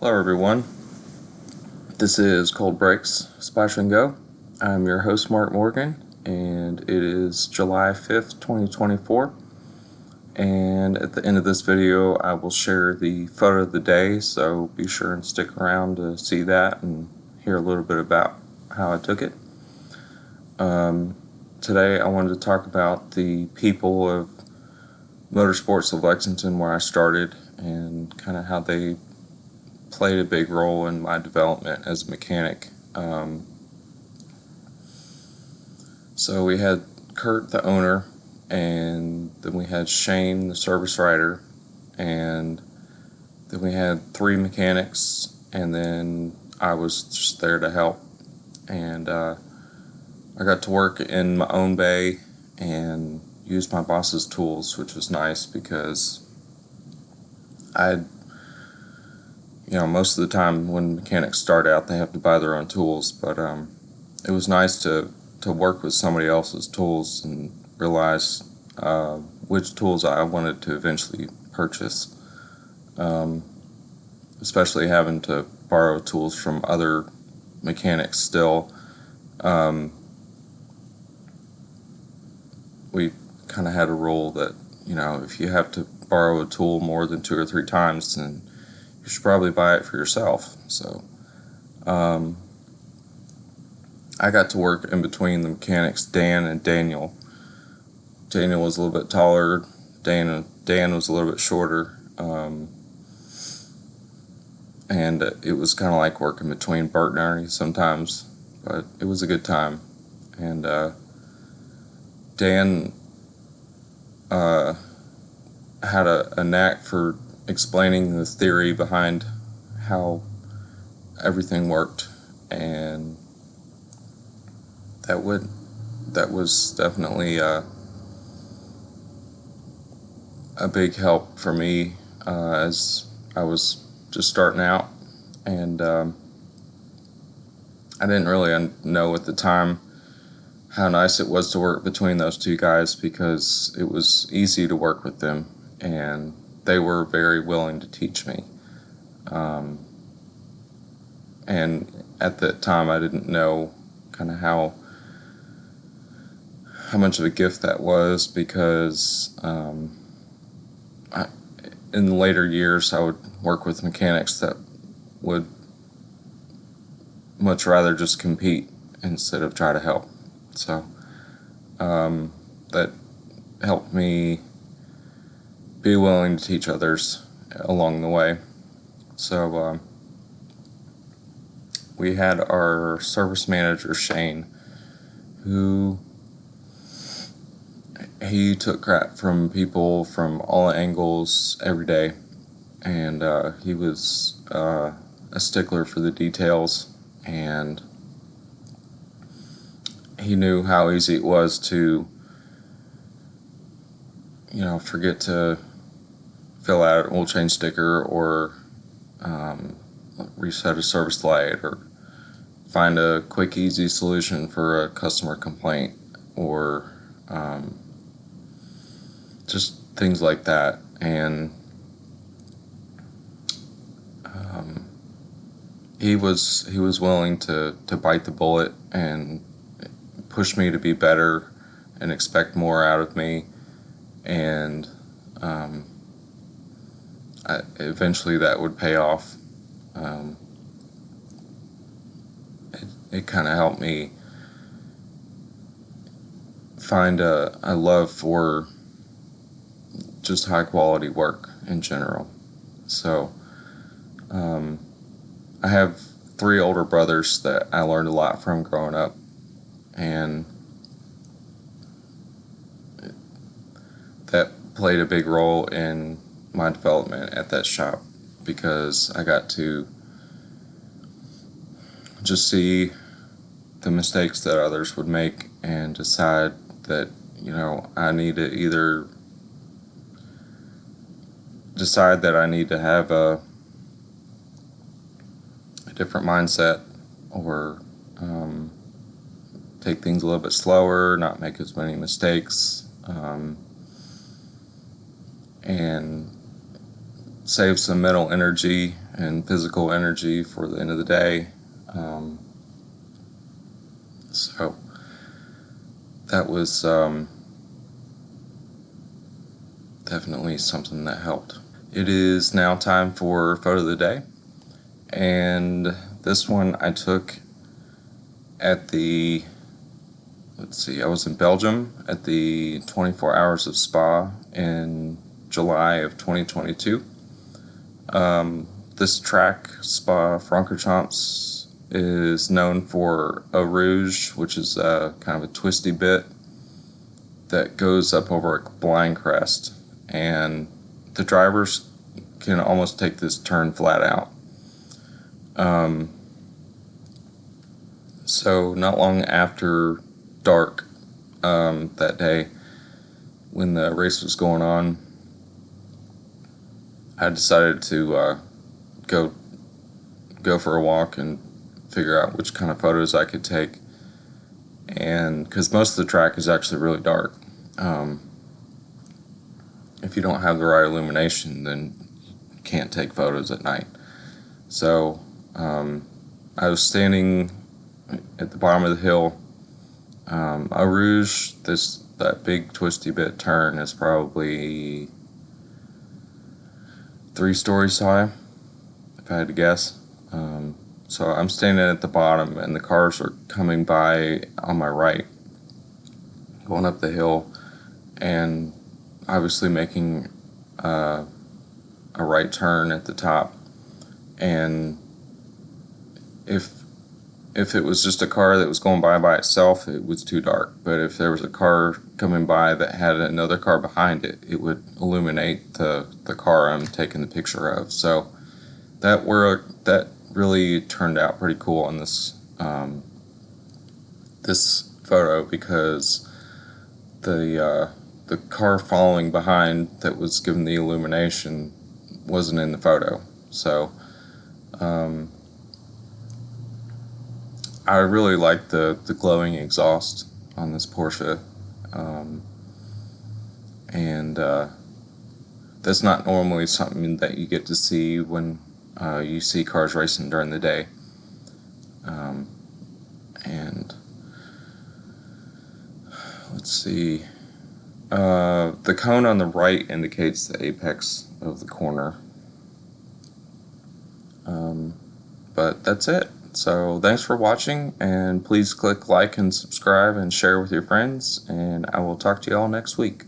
Hello, everyone. This is Cold Breaks Splash and Go. I'm your host, Mark Morgan, and it is July 5th, 2024. And at the end of this video, I will share the photo of the day, so be sure and stick around to see that and hear a little bit about how I took it. Today, I wanted to talk about the people of Motorsports of Lexington, where I started, and kind of how they played a big role in my development as a mechanic. So we had Kurt, the owner, and then we had Shane, the service writer, and then we had three mechanics, and then I was just there to help. And I got to work in my own bay and use my boss's tools, which was nice because I'd most of the time when mechanics start out, they have to buy their own tools, but it was nice to work with somebody else's tools and realize which tools I wanted to eventually purchase, especially having to borrow tools from other mechanics still. We kind of had a rule that, if you have to borrow a tool more than 2 or 3 times, then you should probably buy it for yourself. So I got to work in between the mechanics, Dan and Daniel. Daniel was a little bit taller, Dan was a little bit shorter, and it was kind of like working between Bert and Ernie sometimes, but it was a good time. And Dan had a knack for explaining the theory behind how everything worked, and that was definitely a big help for me as I was just starting out. And I didn't really know at the time how nice it was to work between those two guys, because it was easy to work with them and they were very willing to teach me. And at that time, I didn't know kind of how much of a gift that was, because in the later years, I would work with mechanics that would much rather just compete instead of try to help. So that helped me be willing to teach others along the way. So we had our service manager, Shane, who he took crap from people from all angles every day, and he was a stickler for the details, and he knew how easy it was to forget to fill out an oil change sticker, or reset a service light, or find a quick, easy solution for a customer complaint, or just things like that. And he was willing to bite the bullet and push me to be better and expect more out of me. And eventually that would pay off. It kind of helped me find a love for just high quality work in general. So I have 3 older brothers that I learned a lot from growing up, and that played a big role in my development at that shop, because I got to just see the mistakes that others would make and decide that I need to either decide that I need to have a different mindset, or take things a little bit slower, not make as many mistakes, and save some mental energy and physical energy for the end of the day. So that was definitely something that helped. It is now time for photo of the day, and this one I took at the, I was in Belgium at the 24 Hours of Spa in July of 2022. This track, Spa Francorchamps, is known for Eau Rouge, which is kind of a twisty bit that goes up over a blind crest, and the drivers can almost take this turn flat out. So not long after dark that day, when the race was going on, I decided to go for a walk and figure out which kind of photos I could take. And because most of the track is actually really dark, if you don't have the right illumination, then you can't take photos at night. So I was standing at the bottom of the hill. Eau Rouge, that big twisty bit turn is probably 3 stories high, if I had to guess. So I'm standing at the bottom, and the cars are coming by on my right, going up the hill, and obviously making a right turn at the top. And if it was just a car that was going by itself, it was too dark. But if there was a car coming by that had another car behind it, it would illuminate the car I'm taking the picture of. So that really turned out pretty cool on this this photo, because the car following behind that was given the illumination wasn't in the photo. So I really like the glowing exhaust on this Porsche, and that's not normally something that you get to see when you see cars racing during the day. And let's see, the cone on the right indicates the apex of the corner. But that's it. So thanks for watching, and please click like and subscribe and share with your friends, and I will talk to you all next week.